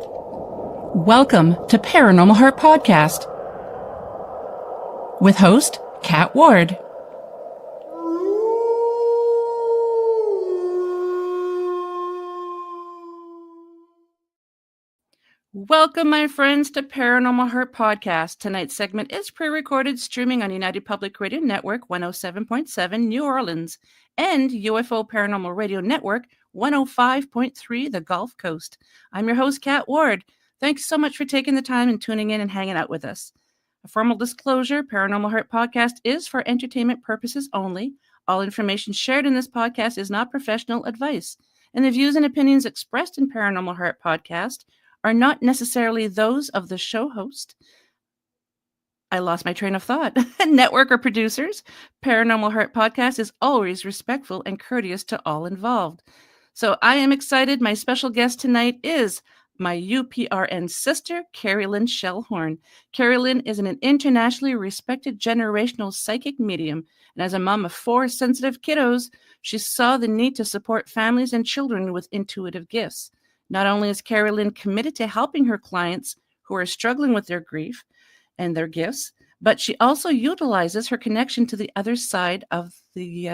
Welcome to Paranormal Heart Podcast with host Kat Ward. Welcome, my friends, to Paranormal Heart Podcast. Tonight's segment is pre-recorded, streaming on United Public Radio Network 107.7 New Orleans and UFO Paranormal Radio Network 105.3 the Gulf Coast. I'm your host, Kat Ward. Thanks so much for taking the time and tuning in and hanging out with us. A formal disclosure, Paranormal Heart Podcast is for entertainment purposes only. All information shared in this podcast is not professional advice, and the views and opinions expressed in Paranormal Heart Podcast are not necessarily those of the show host. I lost my train of thought. Network or producers. Paranormal Heart Podcast is always respectful and courteous to all involved. So I am excited. My special guest tonight is my UPRN sister, Kerrilynn Shellhorn. Kerrilynn is an internationally respected generational psychic medium, and as a mom of 4 sensitive kiddos, she saw the need to support families and children with intuitive gifts. Not only is Kerrilynn committed to helping her clients who are struggling with their grief and their gifts, but she also utilizes her connection to the other side of the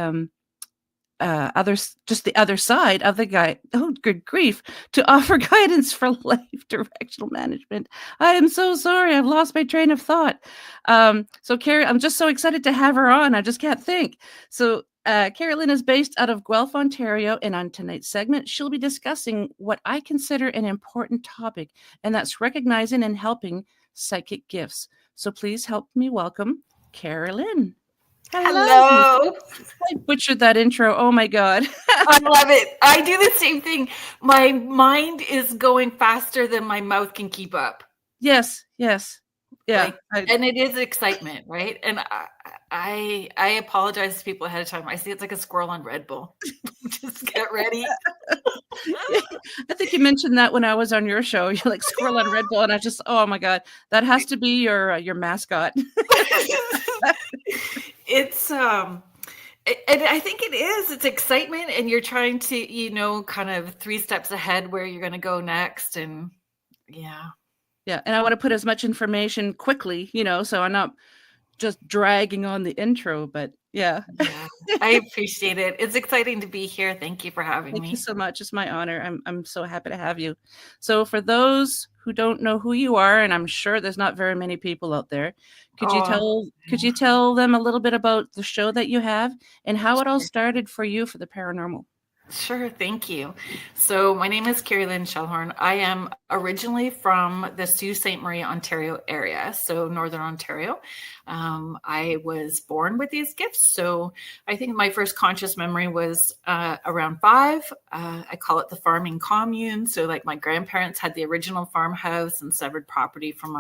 other side of the guy. Oh, good grief! To offer guidance for life directional management. I am so sorry. I've lost my train of thought. So Carrie, I'm just so excited to have her on. I just can't think. So Kerrilynn is based out of Guelph, Ontario, and on tonight's segment, she'll be discussing what I consider an important topic, and that's recognizing and helping psychic gifts. So please help me welcome Kerrilynn. Hello. I butchered that intro. Oh my God. I love it. I do the same thing. My mind is going faster than my mouth can keep up. Yes. Yeah. And it is excitement, right? And I apologize to people ahead of time. I see it's like a squirrel on Red Bull. Just get ready. I think you mentioned that when I was on your show. You're like squirrel on Red Bull, and I just, oh my God, that has to be your mascot. It's and I think it is. It's excitement, and you're trying to, kind of 3 steps ahead where you're going to go next, and yeah. And I want to put as much information quickly, so I'm not just dragging on the intro, but yeah. I appreciate it. It's exciting to be here. Thank you for having me. Thank you so much. It's my honor. I'm so happy to have you. So for those who don't know who you are, and I'm sure there's not very many people out there, could you tell them a little bit about the show that you have and how it all started for you for the paranormal? Sure. Thank you. So my name is Kerrilynn Shellhorn. I am originally from the Sault Ste. Marie, Ontario area, so Northern Ontario. I was born with these gifts. So I think my first conscious memory was around 5. I call it the farming commune. So like my grandparents had the original farmhouse and severed property from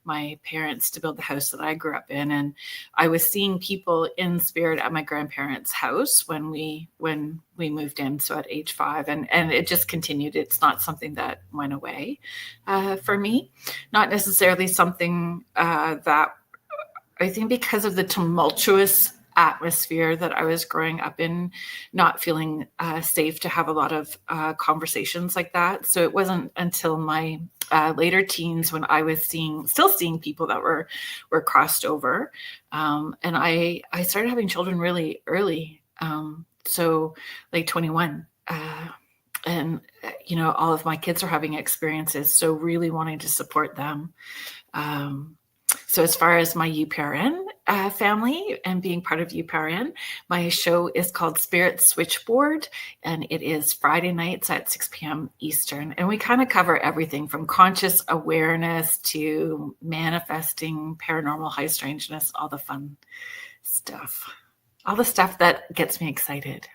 my parents to build the house that I grew up in. And I was seeing people in spirit at my grandparents' house when we moved in, so at age 5, and it just continued. It's not something that went away for me, not necessarily something that I think because of the tumultuous atmosphere that I was growing up in, not feeling safe to have a lot of conversations like that. So it wasn't until my later teens when I was still seeing people that were crossed over, and I started having children really early. So like 21, and all of my kids are having experiences. So really wanting to support them. So as far as my UPRN family and being part of UPRN, my show is called Spirit Switchboard, and it is Friday nights at 6 p.m. Eastern. And we kind of cover everything from conscious awareness to manifesting, paranormal, high strangeness, all the fun stuff. All the stuff that gets me excited.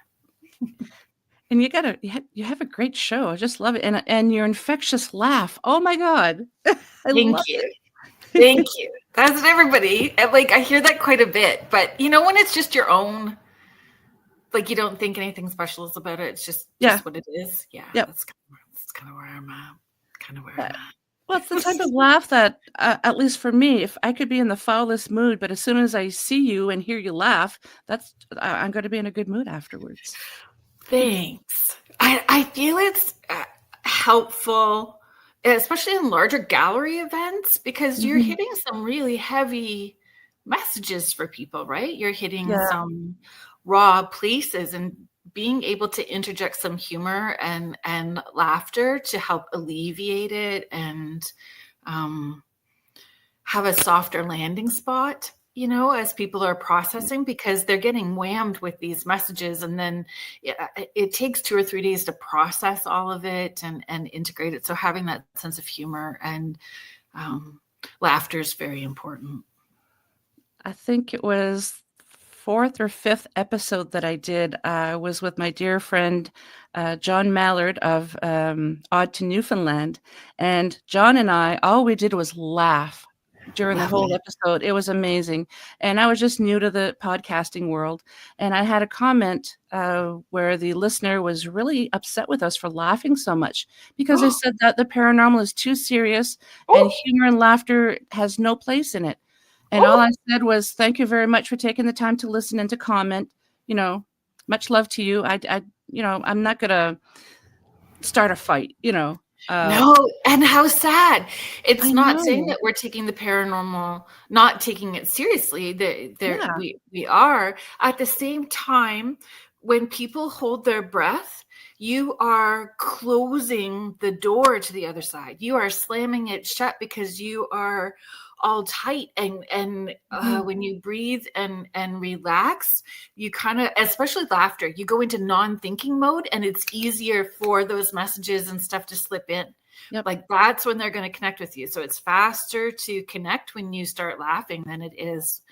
And you have a great show. I just love it. And your infectious laugh. Oh my God. Thank you. Thank you. That's everybody. I hear that quite a bit, but when it's just your own, you don't think anything special is about it. It's just what it is. Yeah. Yep. That's kind of where I'm at. Well, it's the type of laugh that, at least for me, if I could be in the foulest mood, but as soon as I see you and hear you laugh, I'm going to be in a good mood afterwards. Thanks. I feel it's helpful especially in larger gallery events, because you're Mhm. hitting some really heavy messages for people, right? You're hitting Yeah. some raw places, and being able to interject some humor and laughter to help alleviate it and um, have a softer landing spot, as people are processing, because they're getting whammed with these messages. And then it takes 2 or 3 days to process all of it and integrate it. So having that sense of humor and laughter is very important. I think it was fourth or fifth episode that I did was with my dear friend John Mallard of Odd to Newfoundland, and John and I, all we did was laugh during the whole Lovely. episode. It was amazing, and I was just new to the podcasting world, and I had a comment where the listener was really upset with us for laughing so much because I said that the paranormal is too serious and Oh, humor and laughter has no place in it. And all I oh, said was, "Thank you very much for taking the time to listen and to comment. You know, much love to you. I'm not gonna start a fight. no. And how sad. It's I not saying know. that we're taking the paranormal, not taking it seriously. Yeah. We are. At the same time, when people hold their breath, you are closing the door to the other side. You are slamming it shut because you are all tight. And Mhm. when you breathe and relax, you kind of, especially laughter, you go into non-thinking mode, and it's easier for those messages and stuff to slip in. Yep. Like, that's when they're going to connect with you. So it's faster to connect when you start laughing than it is.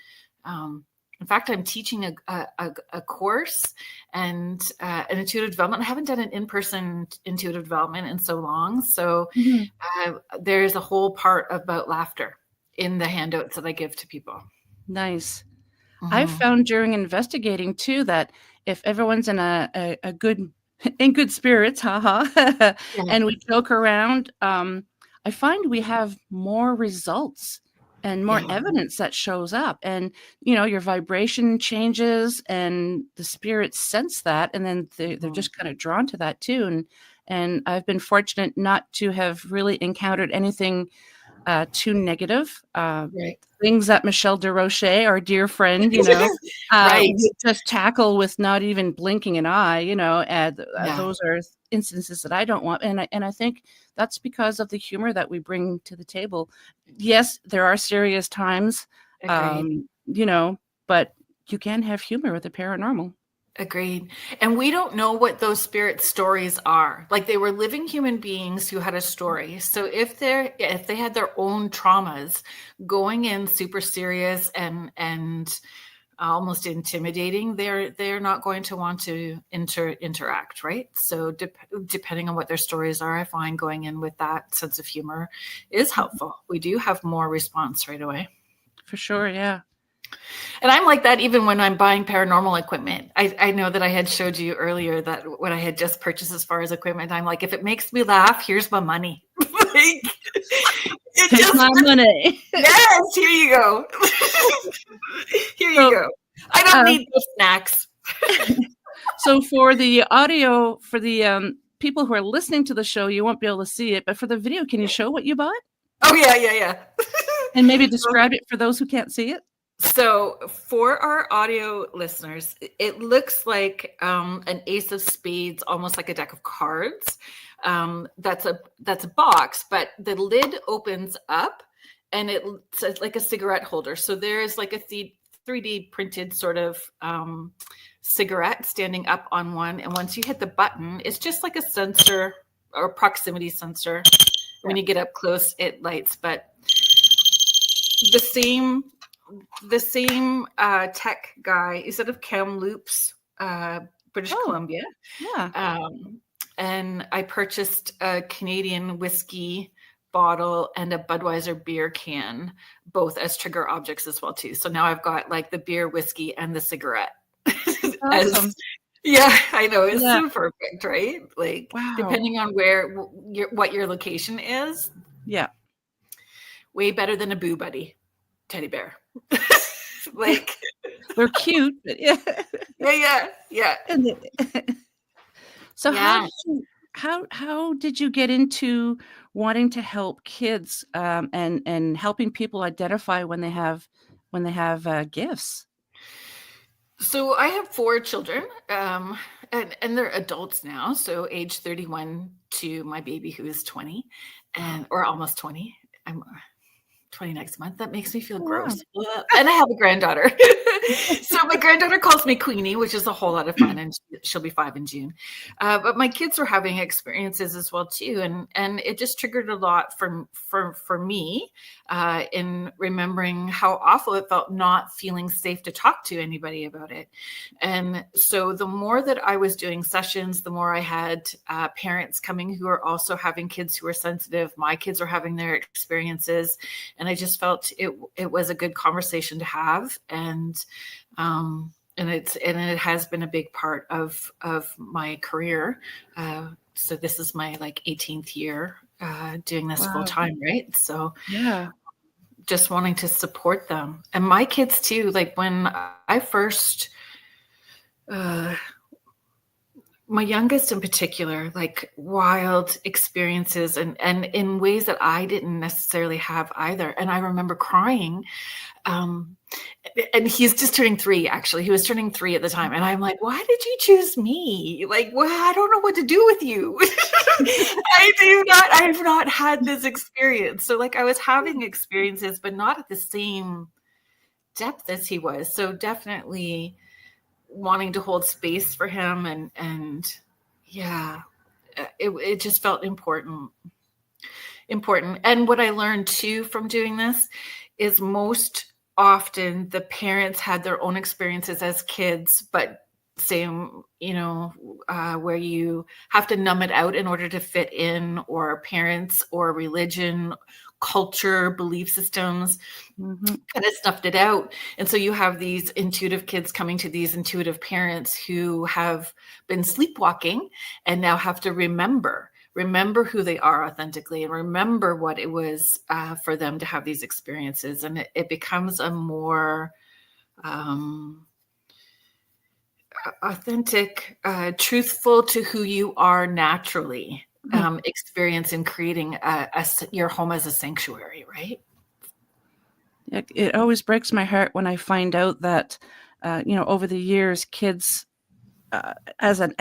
In fact, I'm teaching a course and an intuitive development. I haven't done an in-person intuitive development in so long. So Mhm. there's a whole part about laughter in the handouts that I give to people. Nice. I've Mhm. found during investigating too that if everyone's in a good in good spirits, haha, Yeah. and we joke around, I find we have more results and more Yeah. evidence that shows up. And your vibration changes and the spirits sense that, and then they're Mhm. just kind of drawn to that too. And I've been fortunate not to have really encountered anything too negative. Right. Things that Michelle DeRoche, our dear friend, Right. would just tackle with not even blinking an eye. And Yeah. those are instances that I don't want. And I think that's because of the humor that we bring to the table. Yes, there are serious times, Agreed. but you can have humor with the paranormal. Agreed. And we don't know what those spirit stories are. Like, they were living human beings who had a story. So if they had their own traumas, going in super serious and almost intimidating, they're not going to want to interact, right? So depending on what their stories are, I find going in with that sense of humor is helpful. We do have more response right away. For sure, yeah. And I'm like that even when I'm buying paranormal equipment. I know that I had showed you earlier that what I had just purchased as far as equipment, I'm like, if it makes me laugh, here's my money. Like, it Take just, my money. yes, here you go. Here you So, go. I don't uh, need those snacks. so for the audio, for the people who are listening to the show, you won't be able to see it, but for the video, can you show what you bought Oh, yeah, yeah, yeah. and maybe describe it for those who can't see it? So for our audio listeners, it looks like an ace of spades, almost like a deck of cards. That's a box, but the lid opens up, and it's like a cigarette holder. So there's like a 3D printed sort of cigarette standing up on one, and once you hit the button, it's just like a sensor or proximity sensor. When Yeah. you get up close, it lights, but the same tech guy is out of Kamloops, British Oh, Columbia. yeah. Um, and I purchased a Canadian whiskey bottle and a Budweiser beer can, both as trigger objects as well too. So now I've got like the beer, whiskey, and the cigarette. Awesome. As yeah, I know, it's Yeah. so perfect, right? Like, Wow. depending on what your location is, Yeah. way better than a Boo Buddy teddy bear. Like, They're cute, but yeah. yeah, yeah, yeah, And so yeah. how did you get into wanting to help kids, and helping people identify when they have gifts? So I have 4 children, and they're adults now. So age 31 to my baby who is 20, or almost 20. I'm 20 next month. That makes me feel Oh, wow. gross. And I have a granddaughter. So my granddaughter calls me Queenie, which is a whole lot of fun, and she'll be 5 in June. But my kids were having experiences as well too, and it just triggered a lot for me in remembering how awful it felt not feeling safe to talk to anybody about it. And so the more that I was doing sessions, the more I had parents coming who are also having kids who are sensitive. My kids are having their experiences, and I just felt it was a good conversation to have, and it has been a big part of my career. So this is my 18th year doing this full Wow. time, right? So Yeah. just wanting to support them, and my kids too. Like when I first. My youngest in particular, like wild experiences and in ways that I didn't necessarily have either. And I remember crying. And he's just turning 3, actually. He was turning 3 at the time. And I'm like, why did you choose me? Like, well, I don't know what to do with you. I've not had this experience. So I was having experiences, but not at the same depth as he was. So definitely wanting to hold space for him, and yeah, it just felt important. And what I learned too from doing this is most often the parents had their own experiences as kids, but same, where you have to numb it out in order to fit in, or parents or religion, culture, belief systems kind of snuffed it out. And so you have these intuitive kids coming to these intuitive parents who have been sleepwalking and now have to remember who they are authentically, and remember what it was for them to have these experiences. And it becomes a more authentic, truthful to who you are naturally, experience in creating your home as a sanctuary, right? It always breaks my heart when I find out that, over the years, kids, as an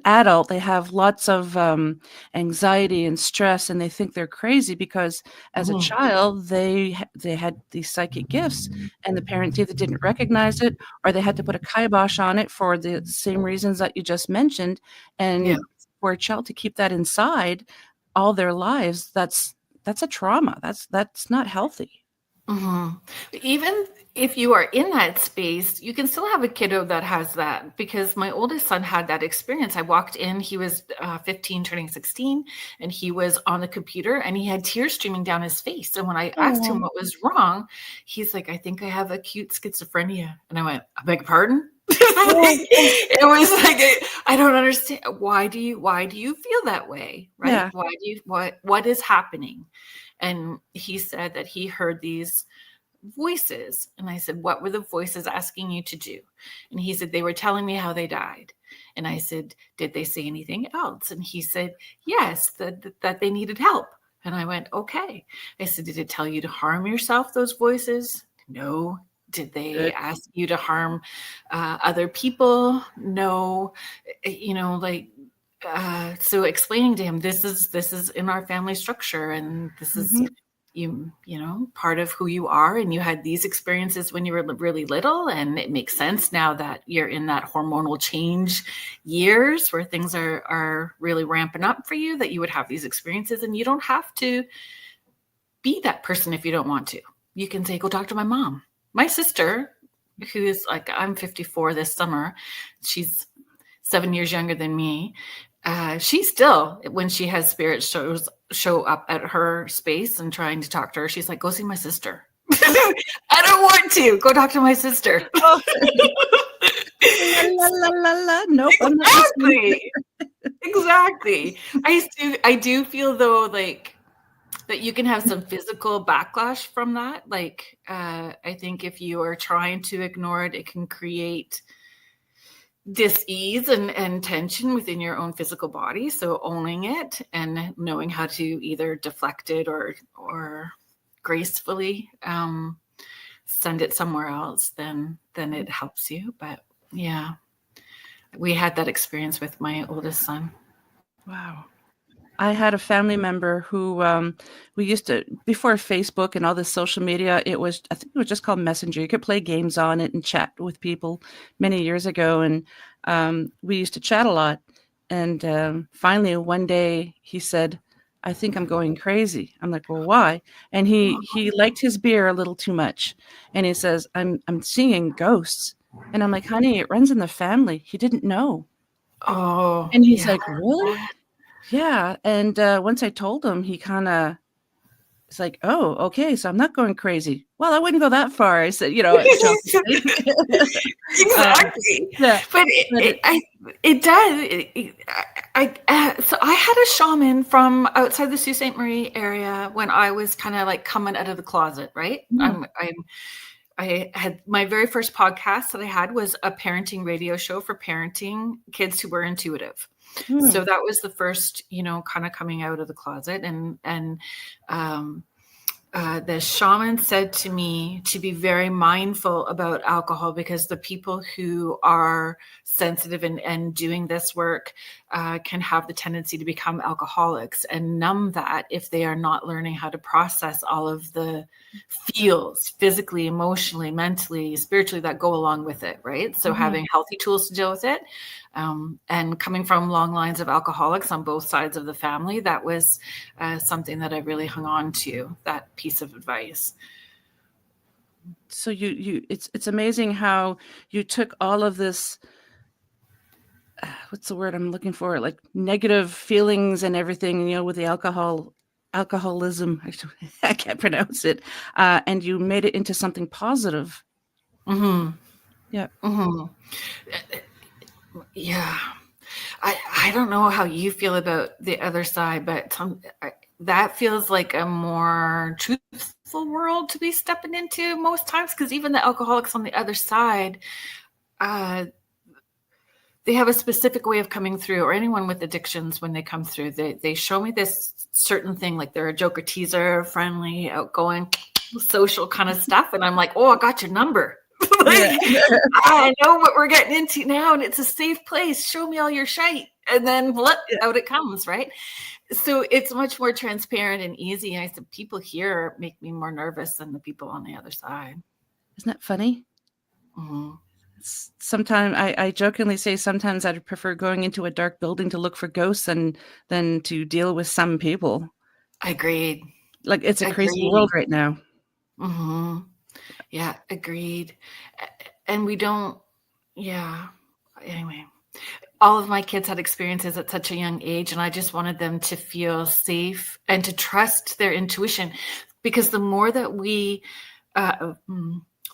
adult, they have lots of anxiety and stress, and they think they're crazy because, as a child, they had these psychic gifts, and the parents either didn't recognize it, or they had to put a kibosh on it for the same reasons that you just mentioned. Yeah. And for a child to keep that inside all their lives, that's a trauma. That's not healthy. Even if you are in that space, you can still have a kiddo that has that, because my oldest son had that experience. I walked in, he was 15 turning 16, and he was on the computer and he had tears streaming down his face. And when I asked him what was wrong, he's like, I think I have acute schizophrenia. And I went, I beg your pardon? It was like, I don't understand. Why do you feel that way? Right? Yeah. What is happening? And he said that he heard these voices. And I said, what were the voices asking you to do? And he said, they were telling me how they died. And I said, did they say anything else? And he said, yes, that they needed help. And I went, okay. I said, did it tell you to harm yourself, those voices? No. Did they Good. ask you to harm other people? No. So explaining to him, this is in our family structure, and this is part of who you are, and you had these experiences when you were really little, and it makes sense now that you're in that hormonal change years where things are really ramping up for you, that you would have these experiences. And you don't have to be that person if you don't want to. You can say, go talk to my mom. My sister, who is I'm 54 this summer, she's 7 years younger than me. She still, when she has spirit show up at her space and trying to talk to her, she's like, go see my sister. I don't want to. Go talk to my sister. Oh. La, la, la, la. Nope, I'm not listening. Exactly. I do feel though, that you can have some physical backlash from that. I think if you are trying to ignore it, it can create dis-ease and tension within your own physical body. So owning it and knowing how to either deflect it or gracefully send it somewhere else, then it helps you. But yeah, we had that experience with my oldest son. Wow. I had a family member who we used to, before Facebook and all this social media, I think it was just called Messenger. You could play games on it and chat with people many years ago. And we used to chat a lot. And finally, one day he said, I think I'm going crazy. I'm like, well, why? And he liked his beer a little too much. And he says, I'm seeing ghosts. And I'm like, honey, it runs in the family. He didn't know. Oh, And he's yeah. like, really? Yeah, and, once I told him, he kinda it's like, "Oh, okay, so I'm not going crazy." "Well, I wouldn't go that far," I said, jokingly. Um, Exactly. yeah, But but it it does. So I had a shaman from outside the Sault Ste. Marie area when I was kind of like coming out of the closet, right? mm, I had my very first podcast that I had was a parenting radio show for parenting kids who were intuitive. So mm. that was the first, kind of coming out of the closet. And um, the shaman said to me to be very mindful about alcohol because the people who are sensitive and doing this work can have the tendency to become alcoholics and numb that if they are not learning how to process all of the feels physically, emotionally, mentally, spiritually that go along with it, right? So Mhm. having healthy tools to deal with it. And coming from long lines of alcoholics on both sides of the family, that was something that I really hung on to, that piece of advice. So it's amazing how you took all of this, what's the word I'm looking for? Like, negative feelings and everything, with the alcoholism, I can't pronounce it, and you made it into something positive. Mm-hmm. Yeah. Mm-hmm. Yeah. I don't know how you feel about the other side, but that feels like a more truthful world to be stepping into most times, because even the alcoholics on the other side, uh, they have a specific way of coming through, or anyone with addictions when they come through, they show me this certain thing, like they're a joker, teaser, friendly, outgoing, social kind of stuff. And I'm like, oh, I got your number. Yeah. Like, I know what we're getting into now, and it's a safe place. Show me all your shite. And then out it comes, right? So it's much more transparent and easy. I said, people here make me more nervous than the people on the other side. Isn't that funny? Mm-hmm. Sometimes I jokingly say sometimes I'd prefer going into a dark building to look for ghosts than to deal with some people. Agreed. Like, it's a crazy Agreed. world right now. Mm-hmm. Yeah, agreed. And we don't, yeah. Anyway, all of my kids had experiences at such a young age, and I just wanted them to feel safe and to trust their intuition, because the more that we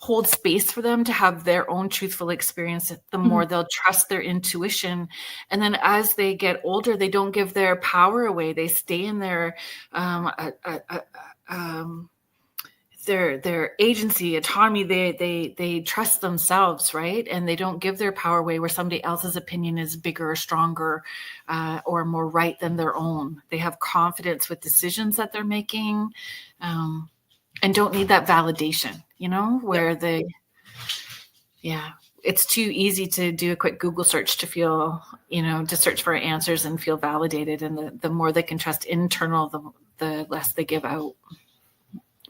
hold space for them to have their own truthful experience, the more they'll trust their intuition. And then as they get older, they don't give their power away. They stay in their their agency, autonomy. They trust themselves, right? And they don't give their power away where somebody else's opinion is bigger or stronger or more right than their own. They have confidence with decisions that they're making, and don't need that validation, where it's too easy to do a quick Google search to feel, to search for answers and feel validated. And the more they can trust internal, the less they give out.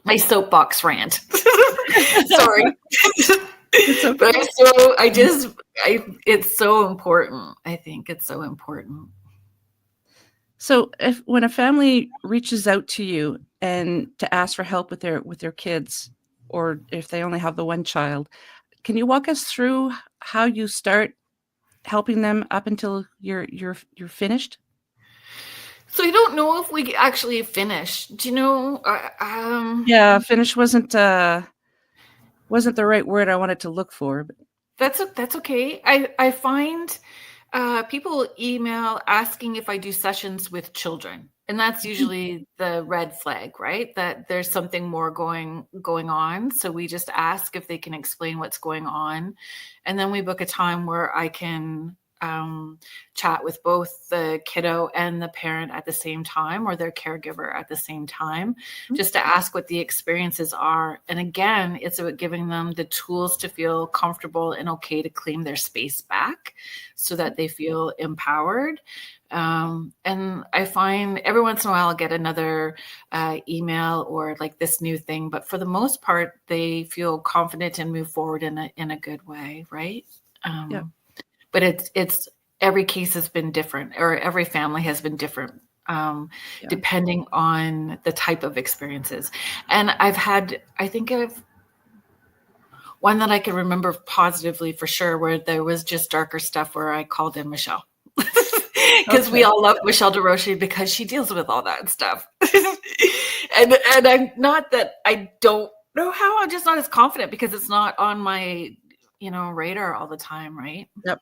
My soapbox rant. Sorry. It's okay. But it's so important. I think it's so important. So when a family reaches out to you and to ask for help with their kids, or if they only have the one child, can you walk us through how you start helping them up until you're finished? So I don't know if we actually finished. Do you know? Yeah, finish wasn't the right word I wanted to look for. But That's okay. I find people email asking if I do sessions with children. And that's usually the red flag, right? That there's something more going on. So we just ask if they can explain what's going on. And then we book a time where I can chat with both the kiddo and the parent at the same time, or their caregiver at the same time, just to ask what the experiences are. And again, it's about giving them the tools to feel comfortable and okay to claim their space back so that they feel empowered. And I find every once in a while I'll get another email or like this new thing, but for the most part, they feel confident and move forward in a good way, right? Yeah. But it's every case has been different, or every family has been different, depending on the type of experiences. And I think of one that I can remember positively for sure, where there was just darker stuff where I called in Michelle. Because we all love Michelle DeRoche because she deals with all that stuff. and I'm not that I don't know how, I'm just not as confident because it's not on my, radar all the time, right? Yep.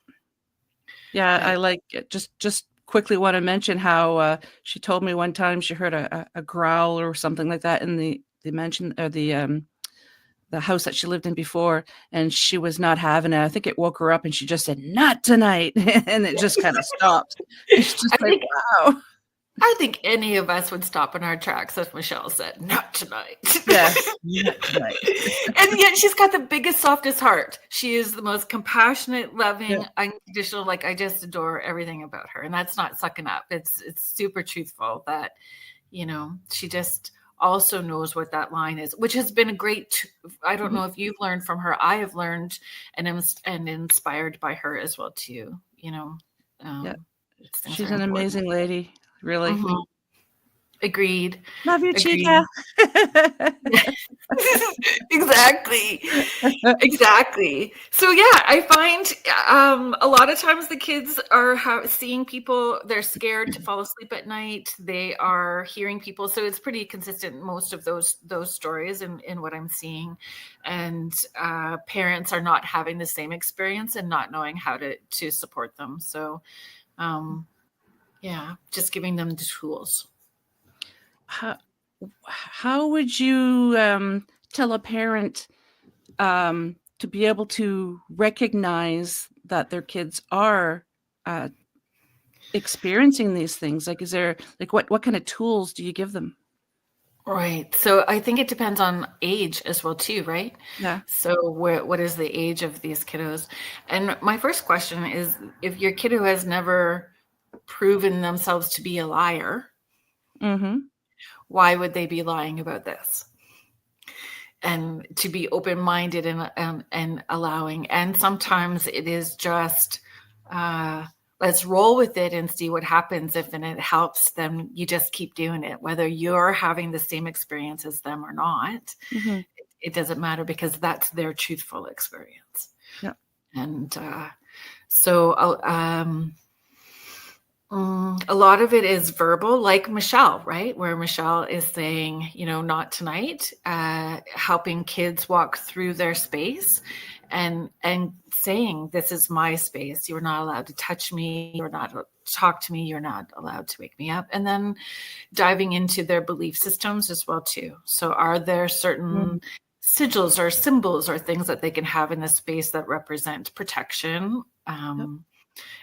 Yeah, I like it. Just quickly want to mention how she told me one time she heard a growl or something like that in the mansion, or the house that she lived in before, and she was not having it. I think it woke her up, and she just said, "Not tonight," and it just kind of stopped. It's just wow. I think any of us would stop in our tracks if Michelle said, "Not tonight." Yeah, not tonight. And yet she's got the biggest, softest heart. She is the most compassionate, loving, unconditional. Like, I just adore everything about her. And that's not sucking up. It's super truthful that, she just also knows what that line is, which has been a great, I don't know if you've learned from her. I have learned and inspired by her as well too, She's an amazing lady. Really. Mm-hmm. Agreed. Love you, Chica. Exactly. So yeah, I find a lot of times the kids are seeing people. They're scared to fall asleep at night. They are hearing people. So it's pretty consistent, most of those stories in what I'm seeing. And parents are not having the same experience and not knowing how to support them. So yeah, just giving them the tools. How would you tell a parent to be able to recognize that their kids are experiencing these things? Like, is there what kind of tools do you give them? Right. So I think it depends on age as well too, right? Yeah. So what is the age of these kiddos? And my first question is, if your kiddo has never proven themselves to be a liar, why would they be lying about this? And to be open-minded and allowing. And sometimes it is just, let's roll with it and see what happens. If it helps, then you just keep doing it, whether you're having the same experience as them or not. It doesn't matter, because that's their truthful experience. Yeah. And so a lot of it is verbal, like Michelle, right? Where Michelle is saying, not tonight, helping kids walk through their space and saying, this is my space. You're not allowed to touch me. You're not allowed to talk to me. You're not allowed to wake me up. And then diving into their belief systems as well too. So are there certain sigils or symbols or things that they can have in the space that represent protection,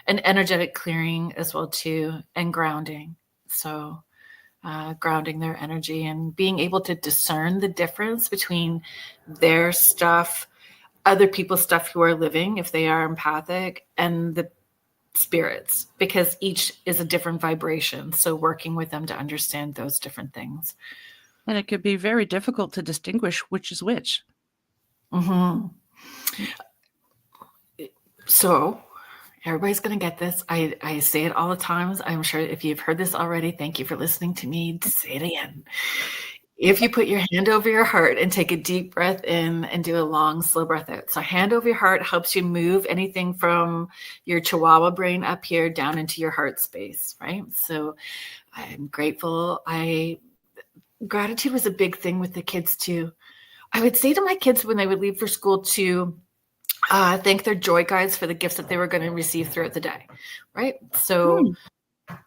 and energetic clearing as well too, and grounding. So grounding their energy and being able to discern the difference between their stuff, other people's stuff who are living, if they are empathic, and the spirits, because each is a different vibration. So working with them to understand those different things. And it could be very difficult to distinguish which is which. So everybody's going to get this. I say it all the time. I'm sure if you've heard this already, thank you for listening to me. Say it again. If you put your hand over your heart and take a deep breath in and do a long, slow breath out. So hand over your heart helps you move anything from your chihuahua brain up here down into your heart space, right? So I'm grateful. Gratitude was a big thing with the kids too. I would say to my kids when they would leave for school to thank their joy guides for the gifts that they were going to receive throughout the day, right? So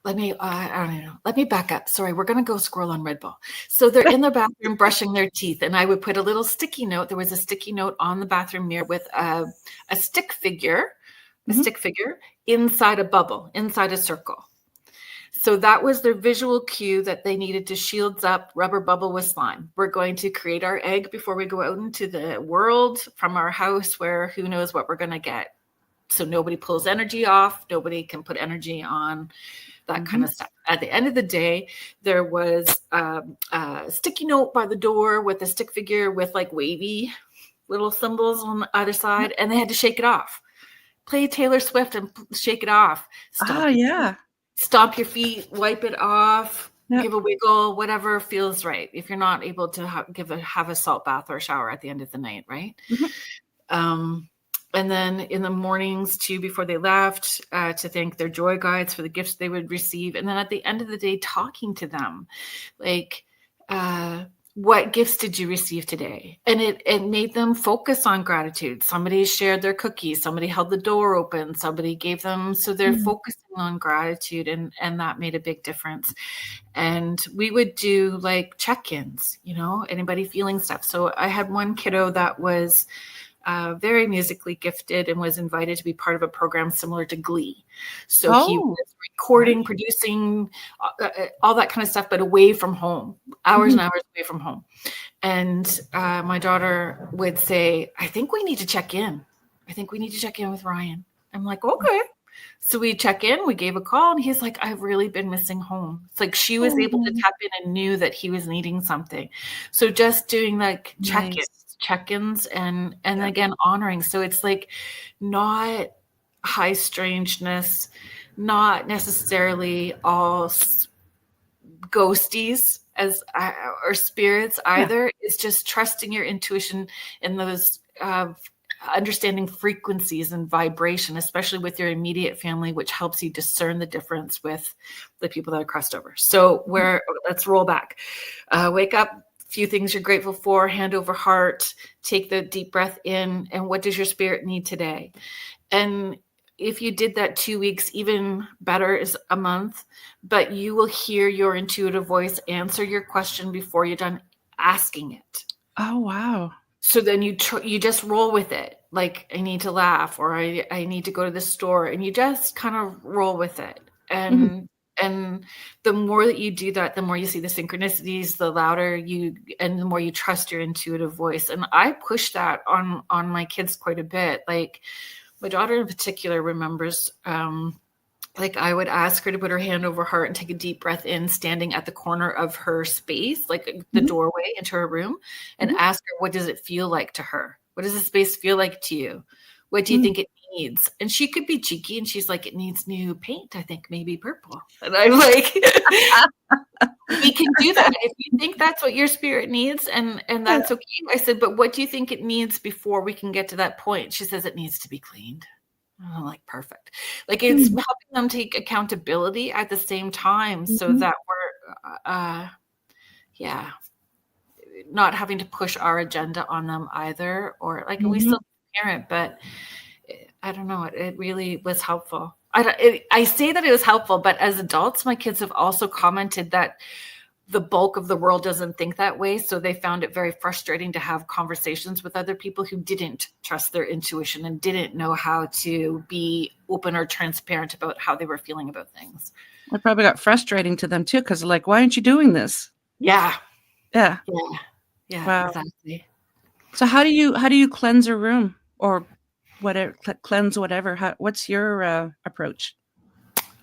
let me, I don't know. Let me back up. Sorry, we're going to go scroll on Red Bull. So they're in their bathroom brushing their teeth, and I would put a little sticky note. There was a sticky note on the bathroom mirror with a stick figure, inside a bubble, inside a circle. So that was their visual cue that they needed to shields up, rubber bubble with slime. We're going to create our egg before we go out into the world from our house, where who knows what we're going to get. So nobody pulls energy off. Nobody can put energy on, that kind of stuff. At the end of the day, there was a sticky note by the door with a stick figure with like wavy little symbols on either side, and they had to shake it off. Play Taylor Swift and shake it off. Stomp your feet, wipe it off, give a wiggle, whatever feels right. If you're not able to have a salt bath or a shower at the end of the night, right? And then in the mornings too, before they left, to thank their joy guides for the gifts they would receive. And then at the end of the day, talking to them, like, what gifts did you receive today? And it made them focus on gratitude. Somebody shared their cookies, somebody held the door open, somebody gave them, so they're focusing on gratitude, and that made a big difference. And we would do like check-ins, anybody feeling stuff. So I had one kiddo that was very musically gifted and was invited to be part of a program similar to Glee. So he was recording, producing, all that kind of stuff, but away from home, hours and hours away from home. And my daughter would say, I think we need to check in. With Ryan. I'm like, okay. So we check in, we gave a call, and he's like, I've really been missing home. It's like she was able to tap in and knew that he was needing something. So just doing like check-ins and again, honoring. So it's like not high strangeness, not necessarily all ghosties or spirits either. It's just trusting your intuition in those understanding frequencies and vibration, especially with your immediate family, which helps you discern the difference with the people that are crossed over. So let's roll back. Wake up. Few things you're grateful for, hand over heart, take the deep breath in, and what does your spirit need today? And if you did that 2 weeks, even better is a month, but you will hear your intuitive voice answer your question before you're done asking it. Oh, wow. So then you just roll with it. Like, I need to laugh, or I need to go to the store, and you just kind of roll with it. And the more that you do that, the more you see the synchronicities, the louder and the more you trust your intuitive voice. And I push that on my kids quite a bit. Like my daughter in particular remembers, like I would ask her to put her hand over heart and take a deep breath in, standing at the corner of her space, like the doorway into her room, and ask her, what does it feel like to her? What does the space feel like to you? What do you think it needs? And she could be cheeky, and she's like, it needs new paint. I think maybe purple. And I'm like, we can do that if you think that's what your spirit needs, and that's okay. I said, but what do you think it needs before we can get to that point? She says it needs to be cleaned. I'm like, perfect. Like, it's helping them take accountability at the same time, so that we're not having to push our agenda on them either, or like we still parent, but I don't know, it really was helpful. I say that it was helpful, but as adults, my kids have also commented that the bulk of the world doesn't think that way. So they found it very frustrating to have conversations with other people who didn't trust their intuition and didn't know how to be open or transparent about how they were feeling about things. It probably got frustrating to them too, because like, why aren't you doing this? Yeah. Wow. Exactly. So how do you cleanse a room, or whatever, cleanse whatever? What's your approach?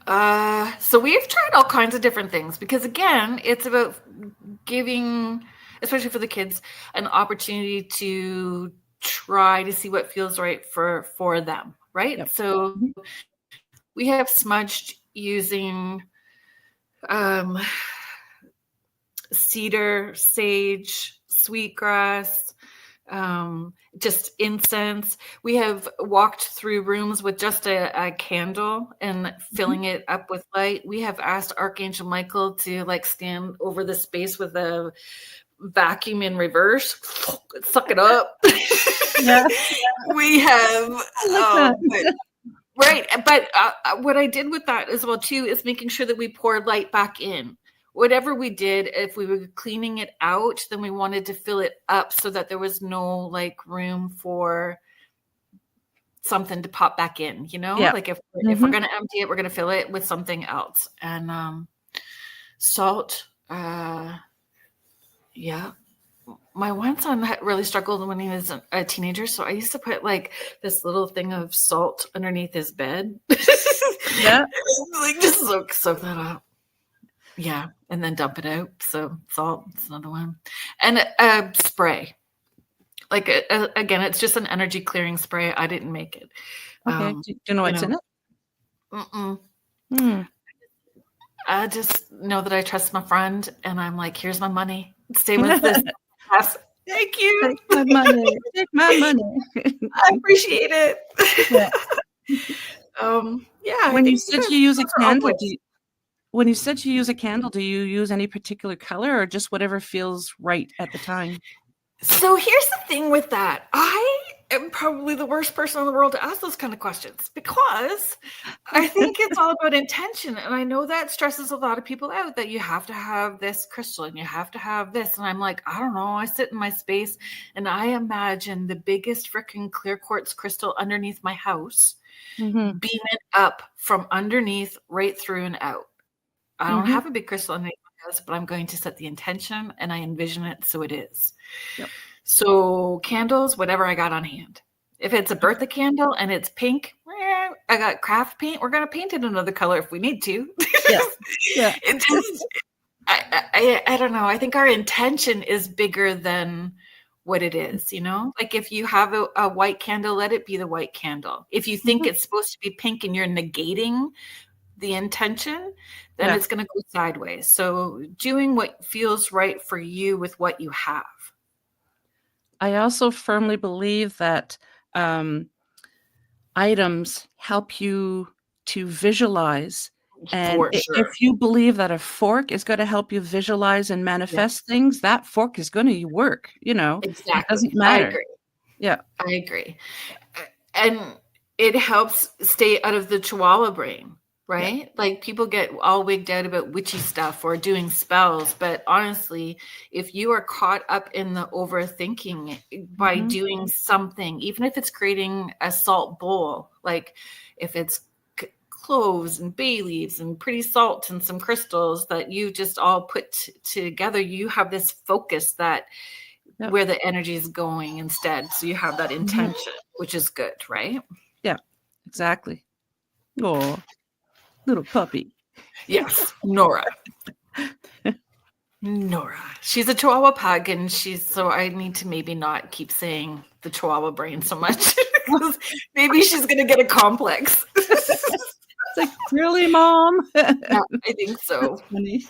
So we've tried all kinds of different things, because again, it's about giving, especially for the kids, an opportunity to try to see what feels right for them, right? Yep. So we have smudged using cedar, sage, sweetgrass, just incense. We have walked through rooms with just a candle and filling it up with light. We have asked Archangel Michael to like stand over the space with a vacuum in reverse, suck it up. Yeah. We have Right. But what I did with that as well, too, is making sure that we poured light back in. Whatever we did, if we were cleaning it out, then we wanted to fill it up so that there was no like room for something to pop back in, Yeah. like if we're going to empty it, we're going to fill it with something else. And salt, yeah. My one son really struggled when he was a teenager, so I used to put like this little thing of salt underneath his bed. Yeah. Like just soak that up. Yeah, and then dump it out. So salt is another one, and a spray. Like again, it's just an energy clearing spray. I didn't make it. Okay. Do you know what's in it? I just know that I trust my friend, and I'm like, here's my money. Stay with this. Thank you. Take my money. Take my money. I appreciate it. Yeah. Yeah. When you said you use a candle, do you use any particular color or just whatever feels right at the time? So here's the thing with that. I am probably the worst person in the world to ask those kind of questions because I think it's all about intention. And I know that stresses a lot of people out that you have to have this crystal and you have to have this. And I'm like, I don't know. I sit in my space and I imagine the biggest freaking clear quartz crystal underneath my house beaming up from underneath right through and out. I don't have a big crystal underneath my house, but I'm going to set the intention and I envision it so it is. Yep. So candles, whatever I got on hand. If it's a birthday candle and it's pink, I got craft paint. We're going to paint it another color if we need to. Yeah. It just, I don't know. I think our intention is bigger than what it is, like if you have a white candle, let it be the white candle. If you think it's supposed to be pink and you're negating the intention, then it's going to go sideways. So doing what feels right for you with what you have. I also firmly believe that items help you to visualize. And if you believe that a fork is going to help you visualize and manifest things, that fork is going to work, Exactly. It doesn't matter. I agree. Yeah. I agree. And it helps stay out of the Chihuahua brain, right? Yeah. Like people get all wigged out about witchy stuff or doing spells. But honestly, if you are caught up in the overthinking by doing something, even if it's creating a salt bowl, like if it's cloves and bay leaves and pretty salt and some crystals that you just all put together, you have this focus that where the energy is going instead. So you have that intention, which is good, right? Yeah, exactly. Oh, little puppy. Yes, Nora. She's a Chihuahua pug, and so I need to maybe not keep saying the Chihuahua brain so much. Maybe she's going to get a complex. It's like, really, Mom? Yeah, I think so. That's funny.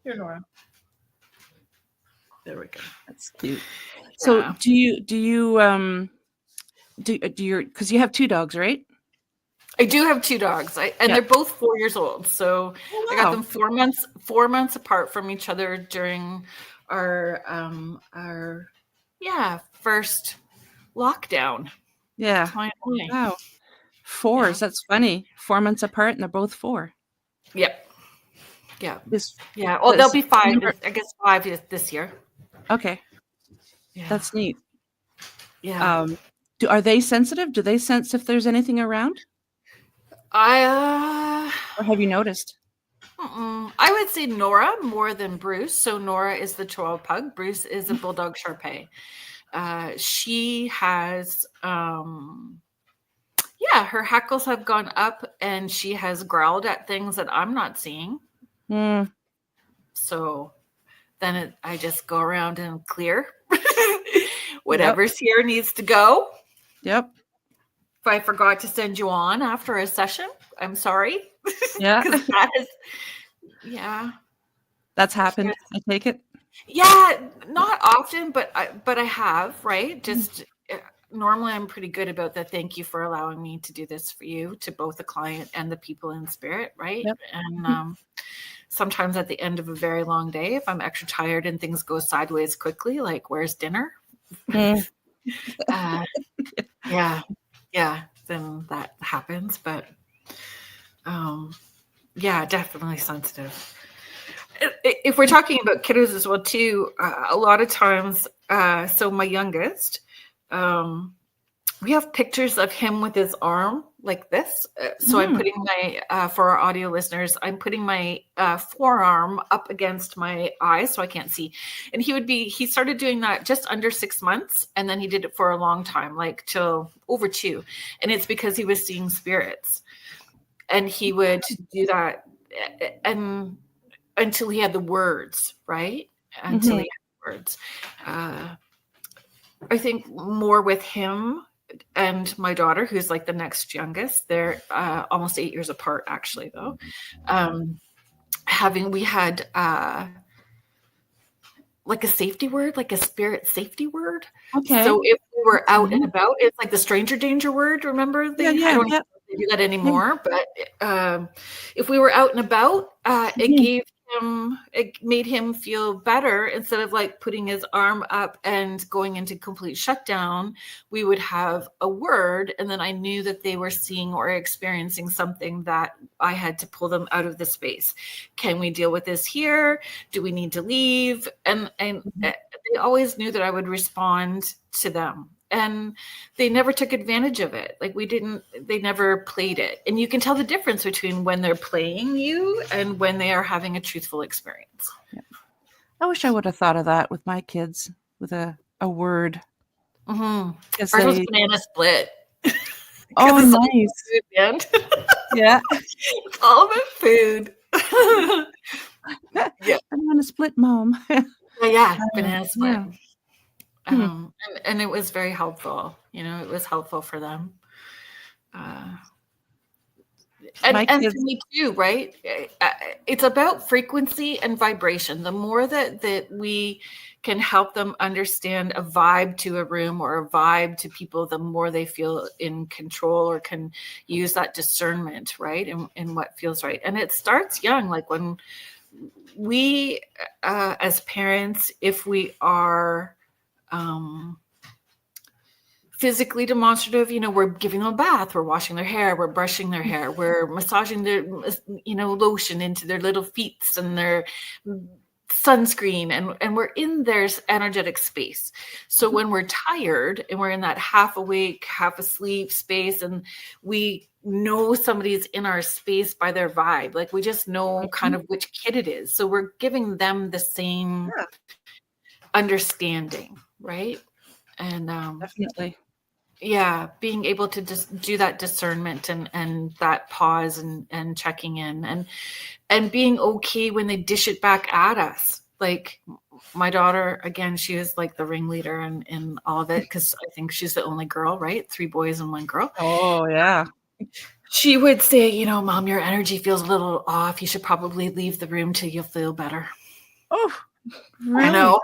Here, Nora. There we go. That's cute. So do you because you have 2 dogs, right? I do have 2 dogs, and they're both 4 years old. So I got them 4 months apart from each other during our first lockdown. Yeah. Wow. 4s. That's funny. 4 months apart, and they're both 4. Yep. Yeah. Well, they'll be 5. I guess 5 this year. Okay. Yeah. That's neat. Yeah. Are they sensitive? Do they sense if there's anything around? Or have you noticed? I would say Nora more than Bruce. So Nora is the Chihuahua pug. Bruce is a Bulldog Shar-Pei. She has, her hackles have gone up and she has growled at things that I'm not seeing. So then I just go around and clear. Whatever's here needs to go. Yep. If I forgot to send you on after a session, I'm sorry. Yeah. That's happened. I take it. Yeah, not often, but I have, right? Just normally I'm pretty good about that. Thank you for allowing me to do this for you, to both the client and the people in spirit, right? Yep. And sometimes at the end of a very long day, if I'm extra tired and things go sideways quickly, like where's dinner? Yeah. then that happens. But yeah, definitely sensitive. If we're talking about kiddos as well too, a lot of times, so my youngest, we have pictures of him with his arm like this. So I'm putting my, for our audio listeners, I'm putting my forearm up against my eye so I can't see. And he started doing that just under 6 months. And then he did it for a long time, like till over 2. And it's because he was seeing spirits. And he would do that and until he had the words, right? Until he had the words. I think more with him and my daughter, who's like the next youngest. They're almost 8 years apart, actually, though. We had like a safety word, like a spirit safety word. Okay. So if we were out and about, it's like the stranger danger word. Remember? I don't know if they do that anymore, but if we were out and about, it made him feel better. Instead of like putting his arm up and going into complete shutdown, we would have a word, and then I knew that they were seeing or experiencing something that I had to pull them out of the space. Can we deal with this here? Do we need to leave? And they always knew that I would respond to them. And they never took advantage of it. Like they never played it. And you can tell the difference between when they're playing you and when they are having a truthful experience. Yeah. I wish I would have thought of that with my kids, with a word. Ours was banana split. Oh, nice. Yeah. It's all about food. Yeah. Banana split, Mom. Yeah, banana split. Yeah. And it was very helpful. It was helpful for them. And for me too, right? It's about frequency and vibration. The more that we can help them understand a vibe to a room or a vibe to people, the more they feel in control or can use that discernment, right? In what feels right. And it starts young, like when we, as parents, if we are physically demonstrative, we're giving them a bath, we're washing their hair, we're brushing their hair, we're massaging their, lotion into their little feet and their sunscreen, and we're in their energetic space. So when we're tired and we're in that half awake, half asleep space, and we know somebody's in our space by their vibe, like we just know kind of which kid it is. So we're giving them the same understanding, right? And definitely, yeah, being able to just do that discernment and that pause and checking in and being okay when they dish it back at us. Like my daughter, again, she was like the ringleader in all of it, because I think she's the only girl, right? 3 boys and 1 girl. Oh yeah. She would say, Mom, your energy feels a little off. You should probably leave the room till you feel better. Oh, really? I know.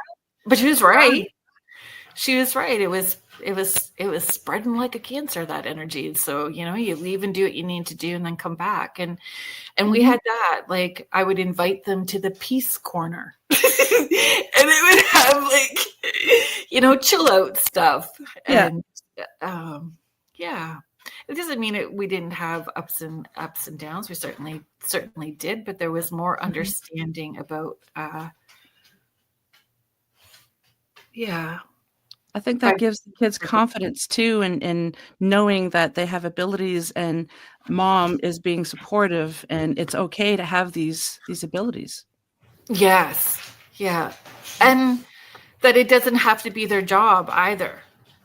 But she was right. She was right. It was spreading like a cancer, that energy. So, you leave and do what you need to do and then come back. And we had that, like, I would invite them to the peace corner and it would have like, chill out stuff. Yeah. And yeah, it doesn't mean we didn't have ups and downs. We certainly did, but there was more understanding about, yeah. I think that gives the kids confidence too, in knowing that they have abilities and Mom is being supportive, and it's okay to have these abilities. Yes. Yeah. And that it doesn't have to be their job either.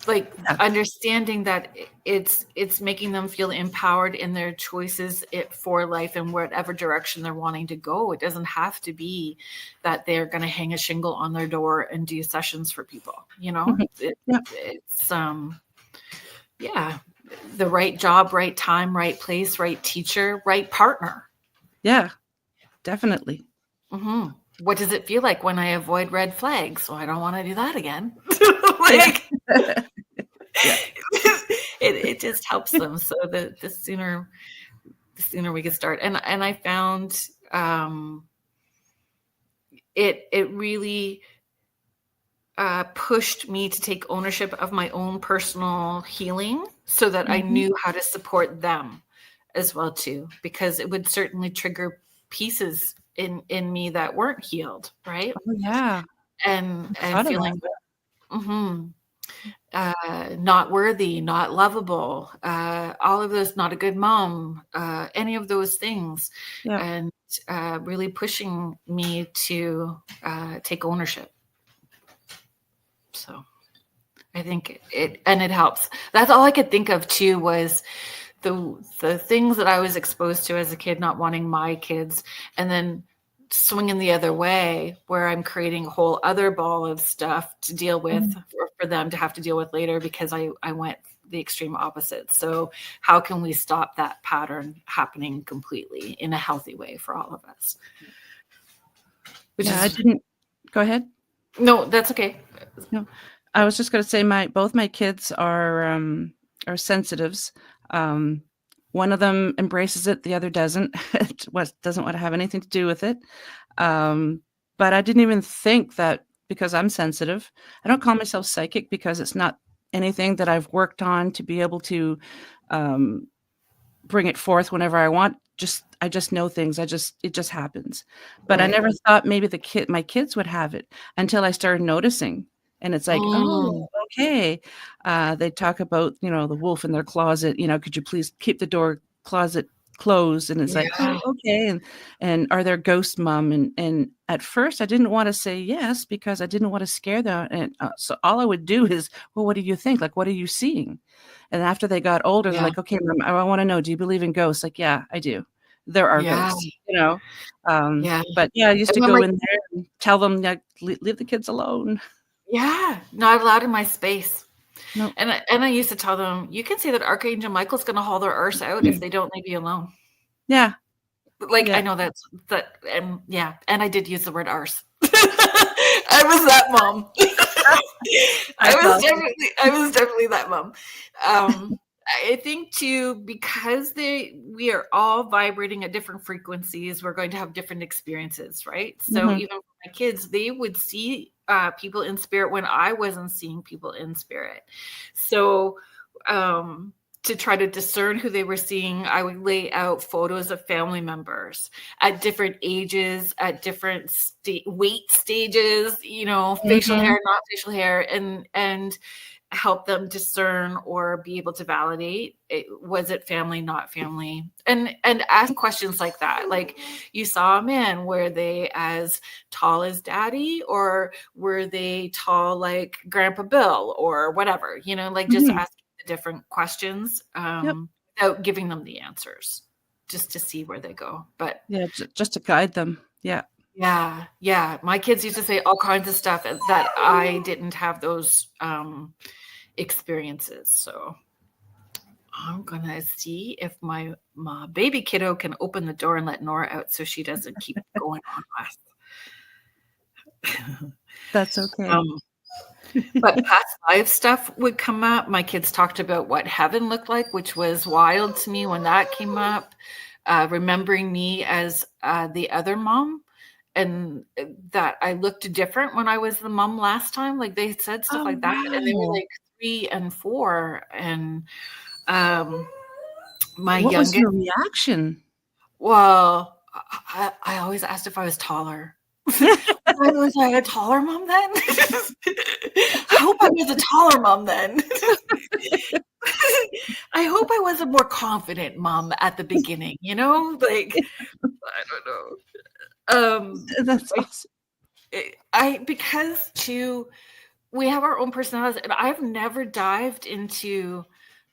Like understanding that it's making them feel empowered in their choices for life and whatever direction they're wanting to go. It doesn't have to be that they're going to hang a shingle on their door and do sessions for people. It's the right job, right time, right place, right teacher, right partner. Yeah, definitely. Mm-hmm. What does it feel like when I avoid red flags? So I don't want to do that again. It just helps them. So the sooner we can start. And I found it really pushed me to take ownership of my own personal healing so that I Mhm. knew how to support them as well too, because it would certainly trigger pieces in me that weren't healed, right? Oh, yeah. And I thought of feeling that. mhm, not worthy, not lovable, all of this, not a good mom, any of those things, Yeah. and really pushing me to take ownership. So I think it helps. That's all I could think of too, was the things that I was exposed to as a kid, not wanting my kids, and then swinging the other way where I'm creating a whole other ball of stuff to deal with Mhm. for them to have to deal with later, because I went the extreme opposite. So how can we stop that pattern happening completely in a healthy way for all of us? Which Yeah, I is didn't go ahead. no, that's okay. No. I was just gonna say both my kids are sensitives. Um, one of them embraces it, the other doesn't. It doesn't wanna have anything to do with it. Um, but I didn't even think that because I'm sensitive. I don't call myself psychic because it's not anything that I've worked on to be able to, um, bring it forth whenever I want. I just know things. It just happens. But I Right. never thought maybe my kids would have it until I started noticing. And it's like, "Oh, Mm, okay." They talk about, the wolf in their closet, "Could you please keep the closet closed?" And it's like, yeah. "Oh, okay." And "Are there ghosts, mom?" And at first, I didn't wanna say yes because I didn't wanna scare them, and, so all I would do is, "Well, what do you think? Like, what are you seeing?" And after they got older, they're Yeah. like, "Okay, mom, I wanna know, do you believe in ghosts?" Like, "Yeah, I do. There are Yeah. ghosts," Yeah. but yeah, I I used to go remember in there and tell them, like, Leave the kids alone." yeah, not allowed in my space. No. And I used to tell them, "You can say that Archangel Michael's gonna haul their arse out if they don't leave you alone." Yeah, Like, I yeah. know that and yeah, and I did use the word arse. I was that mom. That's awesome. I was definitely that mom. Um, I think too, because we are all vibrating at different frequencies, we're going to have different experiences, right? So Mhm, even for my kids, they would see people in spirit when I wasn't seeing people in spirit. So um to try to discern who they were seeing, I would lay out photos of family members at different ages, at different weight stages, facial mhm, hair, not facial hair, and help them discern or be able to validate was it family, not family, and asking questions like that, like, you saw a man, were they as tall as daddy, or were they tall like Grandpa Bill, or whatever, like, just mhm. asking the different questions, Yep. without giving them the answers, just to see where they go. But Yeah, just to guide them. Yeah. yeah, yeah, my kids used to say all kinds of stuff that I didn't have those experiences. So I'm gonna see if my baby kiddo can open the door and let Nora out so she doesn't keep going on us. That's okay. um, but past life stuff would come up. My kids talked about what heaven looked like, which was wild to me when that came up. Remembering me as the other mom, and that I looked different when I was the mom last time. Like, they said stuff Oh, like that, and they were wow. like 3 and 4, and um, my What was youngest. your reaction? Well, I always asked if I was taller. Why was I a taller mom then? I hope I was a taller mom then. I hope I was a more confident mom at the beginning, like, I don't know. That's awesome. I because too, we have our own personalities, and I've never dived into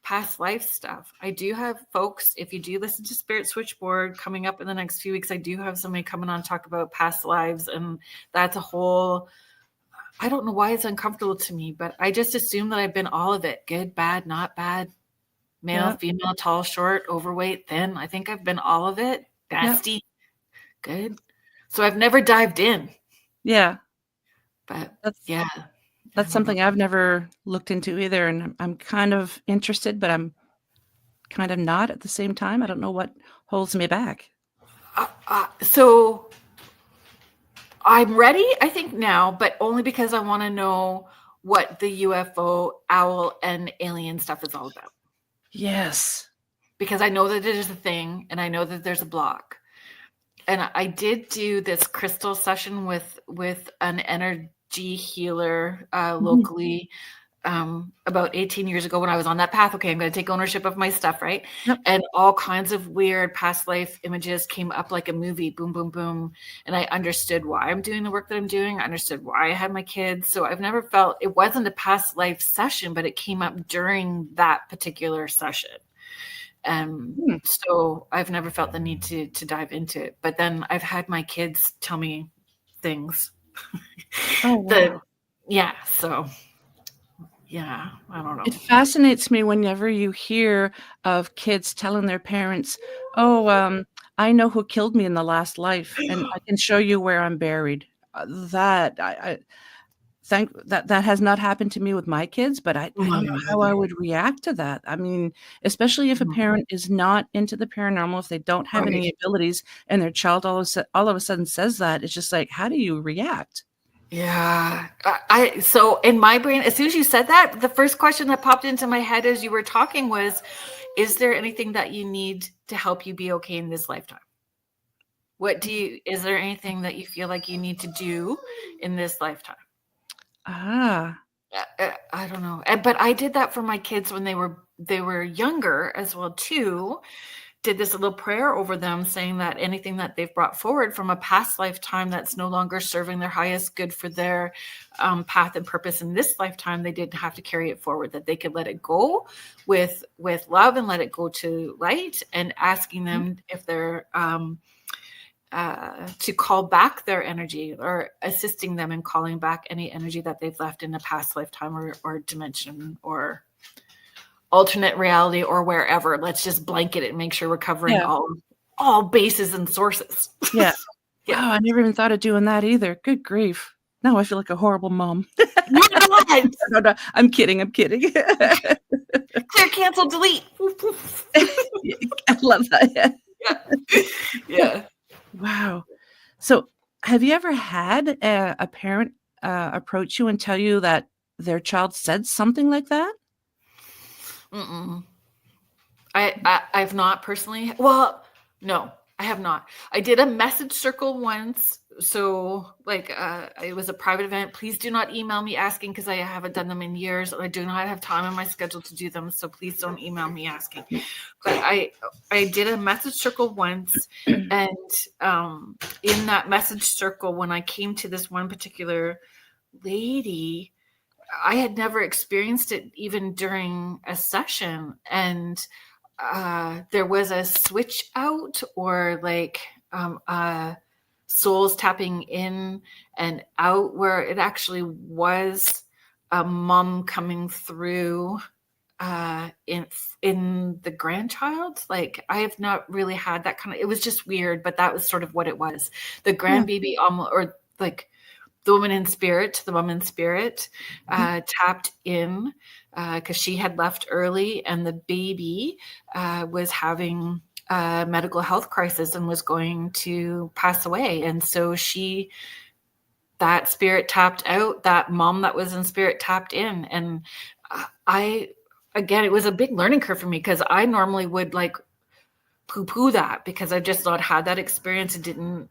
past life stuff. I do have folks, if you do listen to Spirit Switchboard coming up in the next few weeks, I do have somebody coming on to talk about past lives, and that's a whole, I don't know why it's uncomfortable to me, but I just assume that I've been all of it, good, bad, not bad, male, Yep, female, tall, short, overweight, thin. I think I've been all of it, yep. nasty, good. So I've never dived in, Yeah, but that's yeah, I that's don't know. something I've never looked into either, and I'm kind of interested, but I'm kind of not at the same time. I don't know what holds me back. So I'm ready, I think now, but only because I want to know what the UFO, owl, and alien stuff is all about. Yes. Because I know that it is a thing, and I know that there's a block. And I did do this crystal session with an energy healer locally about 18 years ago when I was on that path. Okay, I'm going to take ownership of my stuff, right? Yep. And all kinds of weird past life images came up like a movie, boom, boom, boom. And I understood why I'm doing the work that I'm doing. I understood why I had my kids. So I've never felt, it wasn't a past life session, but it came up during that particular session. So I've never felt the need to dive into it. But then I've had my kids tell me things. Oh, wow. Yeah. So yeah, I don't know. It fascinates me whenever you hear of kids telling their parents, "Oh, I know who killed me in the last life, and I can show you where I'm buried." That I think that has not happened to me with my kids, but I don't know how I would react to that. I mean, especially if a parent is not into the paranormal, if they don't have any abilities, and their child all of a sudden says that, it's just like, how do you react? Yeah. So in my brain, as soon as you said that, the first question that popped into my head as you were talking was, is there anything that you need to help you be okay in this lifetime? Is there anything that you feel like you need to do in this lifetime? Ah. I don't know. But I did that for my kids when they were younger as well too. Did this little prayer over them saying that anything that they've brought forward from a past lifetime that's no longer serving their highest good for their path and purpose in this lifetime, they didn't have to carry it forward, that they could let it go with love and let it go to light, and asking them if they're to call back their energy, or assisting them in calling back any energy that they've left in a past lifetime or dimension or alternate reality or wherever. Let's just blanket it and make sure we're covering all bases and sources. Yeah. Yeah. Oh, I never even thought of doing that either. Good grief. Now I feel like a horrible mom. No, I'm kidding. Clear, cancel, delete. I love that. Yeah. Wow. So have you ever had a parent approach you and tell you that their child said something like that? Mm-mm. I've not personally. Well, no, I have not. I did a message circle once. So like it was a private event. Please do not email me asking, because I haven't done them in years. I do not have time in my schedule to do them. So please don't email me asking. But I did a message circle once. And in that message circle, when I came to this one particular lady, I had never experienced it even during a session. And there was a switch out, or like souls tapping in and out, where it actually was a mom coming through in the grandchild. Like, I have not really had that kind of, it was just weird, but that was sort of what it was. The grandbaby, or like the woman spirit tapped in because she had left early, and the baby was having a medical health crisis and was going to pass away. And so that spirit tapped out, that mom that was in spirit tapped in. And again, it was a big learning curve for me, because I normally would like poo-poo that, because I've just not had that experience and didn't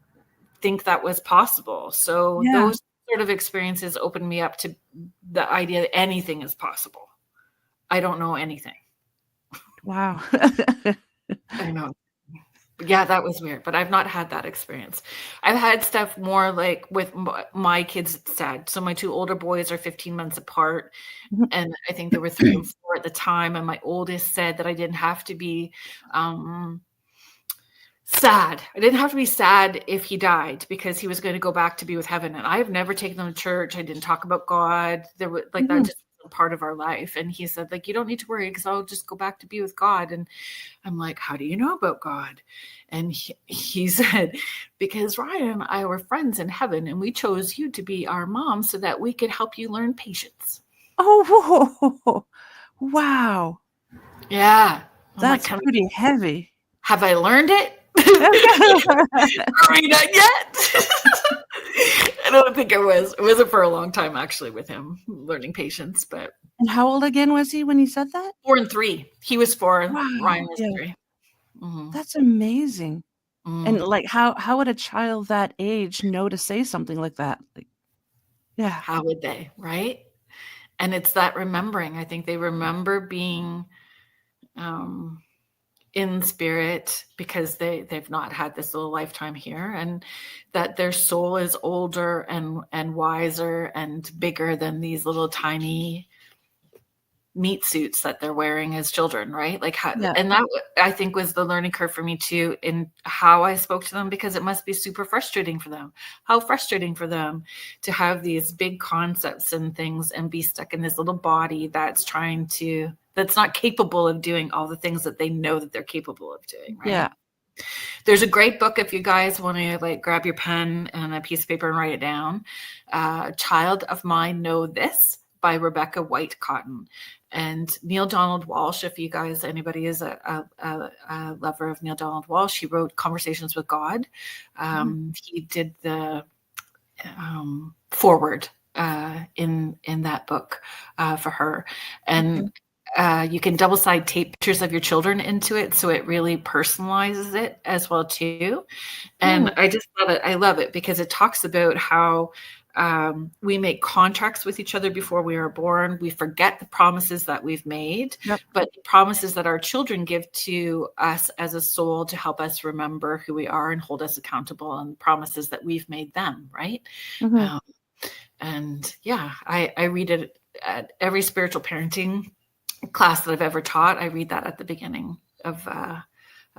think that was possible. So those sort of experiences opened me up to the idea that anything is possible. I don't know anything. Wow. I know. Yeah, that was weird, but I've not had that experience. I've had stuff more like with my kids, it's sad. So my two older boys are 15 months apart, and I think they were 3 and 4 at the time. And my oldest said that I didn't have to be sad. I didn't have to be sad if he died, because he was going to go back to be with heaven. And I've never taken them to church. I didn't talk about God. There was like that just wasn't part of our life. And he said, like, you don't need to worry, because I'll just go back to be with God. And I'm like, how do you know about God? And he said, because Ryan and I were friends in heaven, and we chose you to be our mom so that we could help you learn patience. Oh, wow. Yeah. That's like, pretty heavy. Have I learned it? Are we done yet? I don't think it was. It wasn't for a long time, actually, with him learning patience. But And how old again was he when he said that? 4 and 3. He was 4. Ryan Wow. was Yeah. 3. Mm-hmm. That's amazing. And Mm. like, how would a child that age know to say something like that? Like, yeah. How would they, right? And it's that remembering. I think they remember being in spirit because they've not had this little lifetime here, and that their soul is older and wiser and bigger than these little tiny meat suits that they're wearing as children, right? Like how, Yeah. and that I think was the learning curve for me too, in how I spoke to them, because it must be super frustrating for them. How frustrating for them to have these big concepts and things and be stuck in this little body that's not capable of doing all the things that they know that they're capable of doing, right? Yeah. There's a great book if you guys want to like grab your pen and a piece of paper and write it down. Child of Mine Know This by Rebecca White Cotton. And Neil Donald Walsh, if you guys, anybody is a lover of Neil Donald Walsh, he wrote Conversations with God. He did the forward in that book for her. And you can double side tape pictures of your children into it, so it really personalizes it as well too. And I just love it. I love it because it talks about how we make contracts with each other before we are born. We forget the promises that we've made, but the promises that our children give to us as a soul to help us remember who we are and hold us accountable, and promises that we've made them, right? And yeah, I read it at every spiritual parenting class that I've ever taught. I read that at the beginning of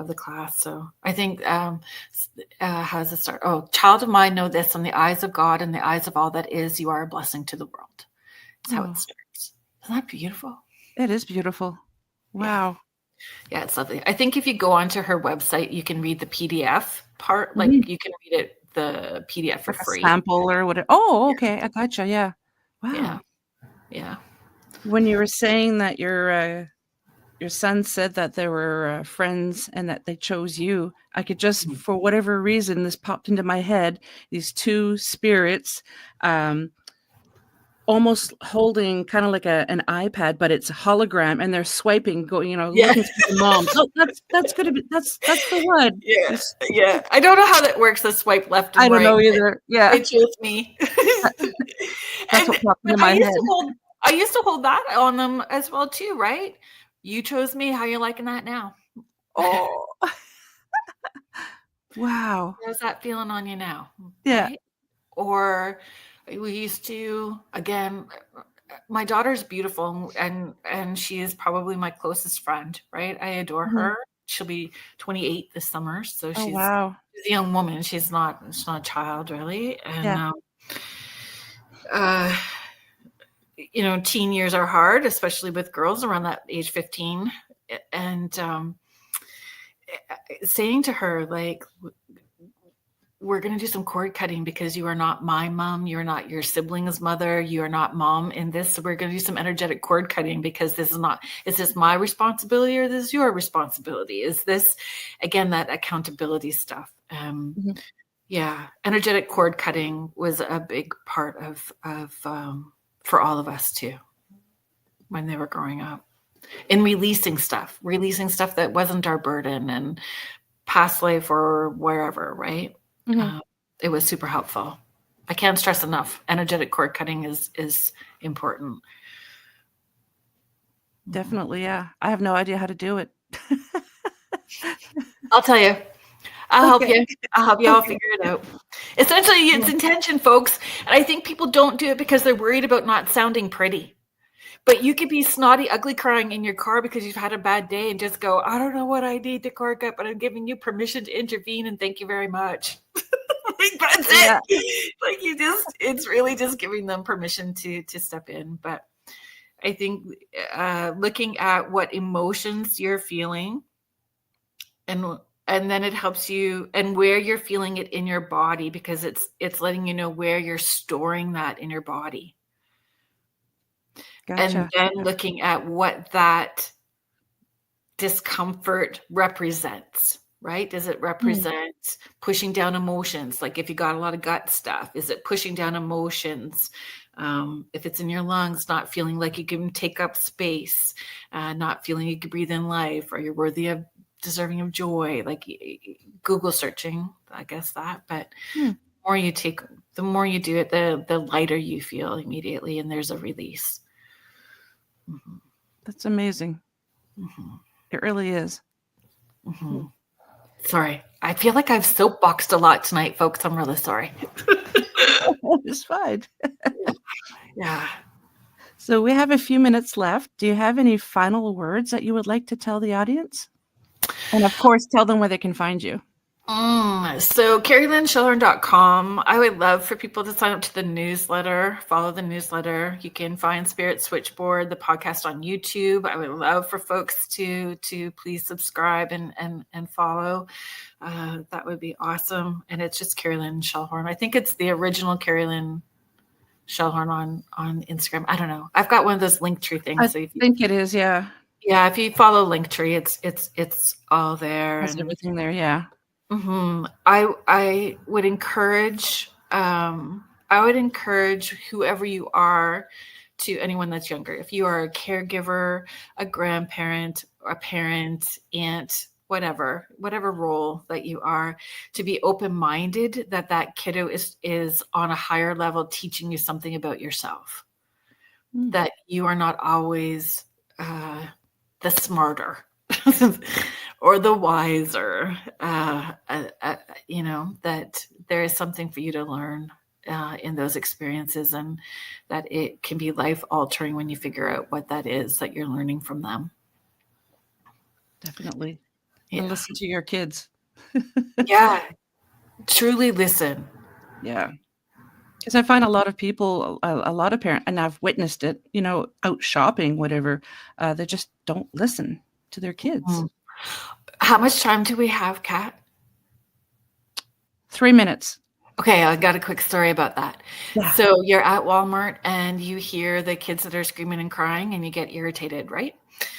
the class. So I think, how does it start? Oh, child of mine, know this: in the eyes of God and the eyes of all that is, you are a blessing to the world. That's how it starts. Isn't that beautiful? It is beautiful. Wow. Yeah, it's lovely. I think if you go onto her website, you can read the PDF part. Like you can read it, the PDF for Like a free. sample or whatever. Oh, okay. I gotcha. Yeah. Wow. Yeah. When you were saying that your son said that there were friends and that they chose you, I could just, for whatever reason, this popped into my head, these two spirits, almost holding kind of like an iPad, but it's a hologram, and they're swiping, looking for the moms. Oh, that's gonna be that's the one. Yeah. I don't know how that works. The swipe left and I don't right. know either. Yeah, It chose me. that's what popped into my head. I used to hold that on them as well too, right? You chose me. How you liking that now? Oh, wow. How's that feeling on you now? Yeah. Right? Or we used to, again, my daughter's beautiful and she is probably my closest friend, right? I adore her. She'll be 28 this summer, so she's wow. a young woman. She's not a child really. And teen years are hard, especially with girls around that age 15. And saying to her, like, we're going to do some cord cutting because you are not my mom. You're not your sibling's mother. You are not mom in this. So we're going to do some energetic cord cutting because is this my responsibility or this is your responsibility? Is this, again, that accountability stuff? Yeah. Energetic cord cutting was a big part of for all of us too, when they were growing up, and releasing stuff that wasn't our burden, and past life or wherever, right? It was super helpful. I can't stress enough. Energetic cord cutting is important. Definitely, yeah. I have no idea how to do it. I'll tell you. I'll help you. I'll help you all figure it out. Essentially, it's intention, folks. And I think people don't do it because they're worried about not sounding pretty. But you could be snotty, ugly crying in your car because you've had a bad day and just go, I don't know what I need to cord cut, but I'm giving you permission to intervene and thank you very much. Like, that's it. Like, it's really just giving them permission to step in. But I think looking at what emotions you're feeling and then it helps you, and where you're feeling it in your body, because it's letting you know where you're storing that in your body. Gotcha. And then looking at what that discomfort represents. right? Does it represent pushing down emotions? Like if you got a lot of gut stuff, is it pushing down emotions? If it's in your lungs, not feeling like you can take up space, not feeling you can breathe in life, or you're worthy of deserving of joy, like Google searching, I guess that. But the more you do it, the lighter you feel immediately, and there's a release. Mm-hmm. That's amazing. Mm-hmm. It really is. Mm-hmm. Sorry, I feel like I've soapboxed a lot tonight, folks. I'm really sorry. It's fine. Yeah. So we have a few minutes left. Do you have any final words that you would like to tell the audience? And of course, tell them where they can find you. So KerrilynShellhorn.com. I would love for people to sign up to the newsletter, follow the newsletter. You can find Spirit Switchboard, the podcast on YouTube. I would love for folks to please subscribe and follow. That would be awesome. And it's just Kerrilynn Shellhorn. I think it's the original Kerrilynn Shellhorn on Instagram. I don't know. I've got one of those Linktree things. I think it is, yeah. Yeah, if you follow Linktree, it's all there. Has everything there, yeah. Mm-hmm. I would encourage whoever you are, to anyone that's younger. If you are a caregiver, a grandparent, a parent, aunt, whatever role that you are, to be open-minded that kiddo is on a higher level teaching you something about yourself. That you are not always the smarter or the wiser, that there is something for you to learn in those experiences, and that it can be life-altering when you figure out what that is that you're learning from them. Definitely. Yeah. And listen to your kids. Yeah. Truly listen. Yeah. Because I find a lot of people, a lot of parents, and I've witnessed it, out shopping, whatever, they just don't listen to their kids. How much time do we have, Kat? 3 minutes. Okay, I got a quick story about that. Yeah. So you're at Walmart and you hear the kids that are screaming and crying and you get irritated, right?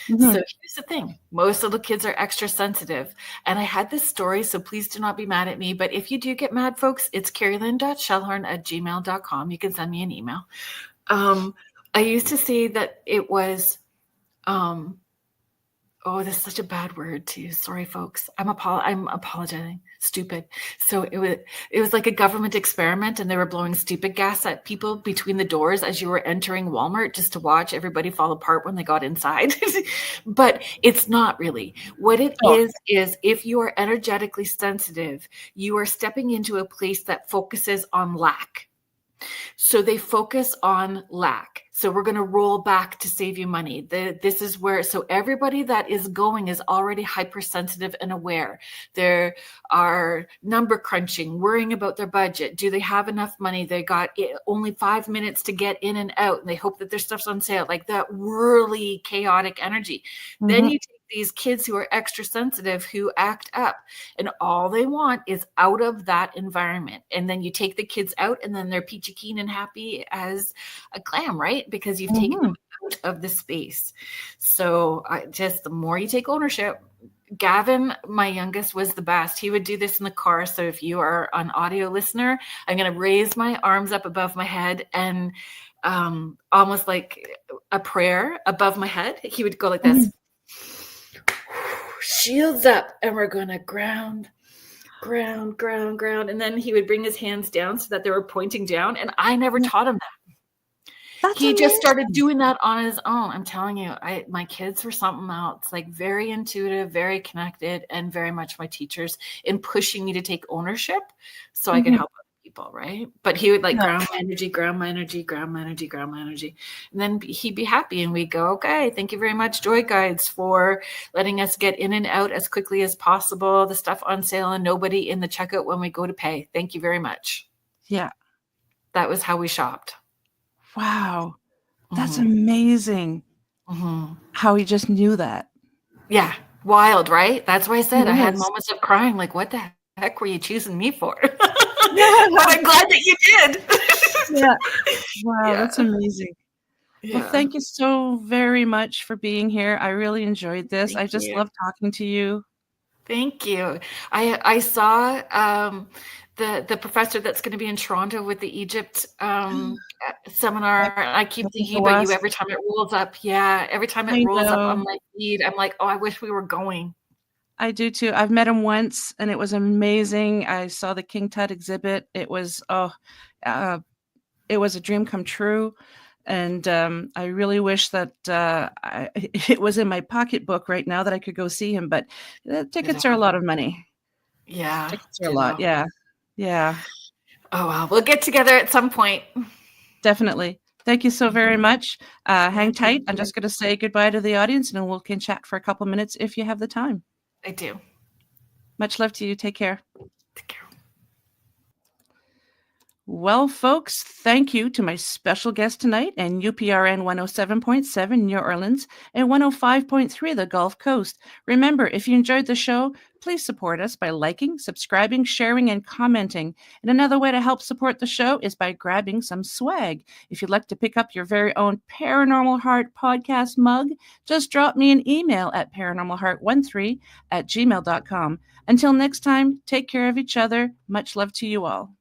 Mm-hmm. So here's the thing. Most of the kids are extra sensitive. And I had this story, so please do not be mad at me. But if you do get mad, folks, it's kerrilynn.shellhorn@gmail.com. You can send me an email. I used to say that it was, oh, this is such a bad word too. Sorry, folks. I'm apologizing. Stupid. So it was like a government experiment, and they were blowing stupid gas at people between the doors as you were entering Walmart, just to watch everybody fall apart when they got inside. But it's not really. What it is if you are energetically sensitive, you are stepping into a place that focuses on lack. So they focus on lack. So we're going to roll back to save you money. This is where, so everybody that is going is already hypersensitive and aware. There are number crunching, worrying about their budget. Do they have enough money? They got only 5 minutes to get in and out, and they hope that their stuff's on sale. Like that whirly, chaotic energy. Mm-hmm. Then you take these kids who are extra sensitive, who act up, and all they want is out of that environment. And then you take the kids out, and then they're peachy keen and happy as a clam, right? Because you've taken them out of the space. So the more you take ownership. Gavin, my youngest, was the best. He would do this in the car. So if you are an audio listener, I'm going to raise my arms up above my head and almost like a prayer above my head. He would go like this. Shields up, and we're going to ground. And then he would bring his hands down so that they were pointing down. And I never taught him that. He just started doing that on his own. I'm telling you, my kids were something else, like very intuitive, very connected, and very much my teachers in pushing me to take ownership so I could help other people, right? But he would ground my energy. And then he'd be happy, and we'd go, okay, thank you very much, Joy Guides, for letting us get in and out as quickly as possible. The stuff on sale and nobody in the checkout when we go to pay. Thank you very much. Yeah. That was how we shopped. Wow. That's amazing. How he just knew that. Yeah. Wild, right? That's why I said I had moments of crying, like, what the heck were you choosing me for? But I'm glad that you did. Yeah. Wow, that's amazing. Yeah. Well, thank you so very much for being here. I really enjoyed this. I just love talking to you. Thank you. I saw the professor that's going to be in Toronto with the Egypt seminar. I keep thinking about you every time it rolls up. Yeah, every time it rolls up on my feed, I'm like, oh, I wish we were going. I do too. I've met him once, and it was amazing. I saw the King Tut exhibit. It was it was a dream come true. And I really wish that it was in my pocketbook right now that I could go see him. But the tickets are a lot of money. Yeah. Tickets are a lot. Yeah. Yeah. Oh, well, we'll get together at some point. Definitely. Thank you so very much. Hang tight. I'm just going to say goodbye to the audience, and we can chat for a couple minutes if you have the time. I do. Much love to you. Take care. Take care. Well, folks, thank you to my special guest tonight and UPRN 107.7 New Orleans and 105.3 the Gulf Coast. Remember, if you enjoyed the show, please support us by liking, subscribing, sharing, and commenting. And another way to help support the show is by grabbing some swag. If you'd like to pick up your very own Paranormal Heart podcast mug, just drop me an email at paranormalheart13@gmail.com. Until next time, take care of each other. Much love to you all.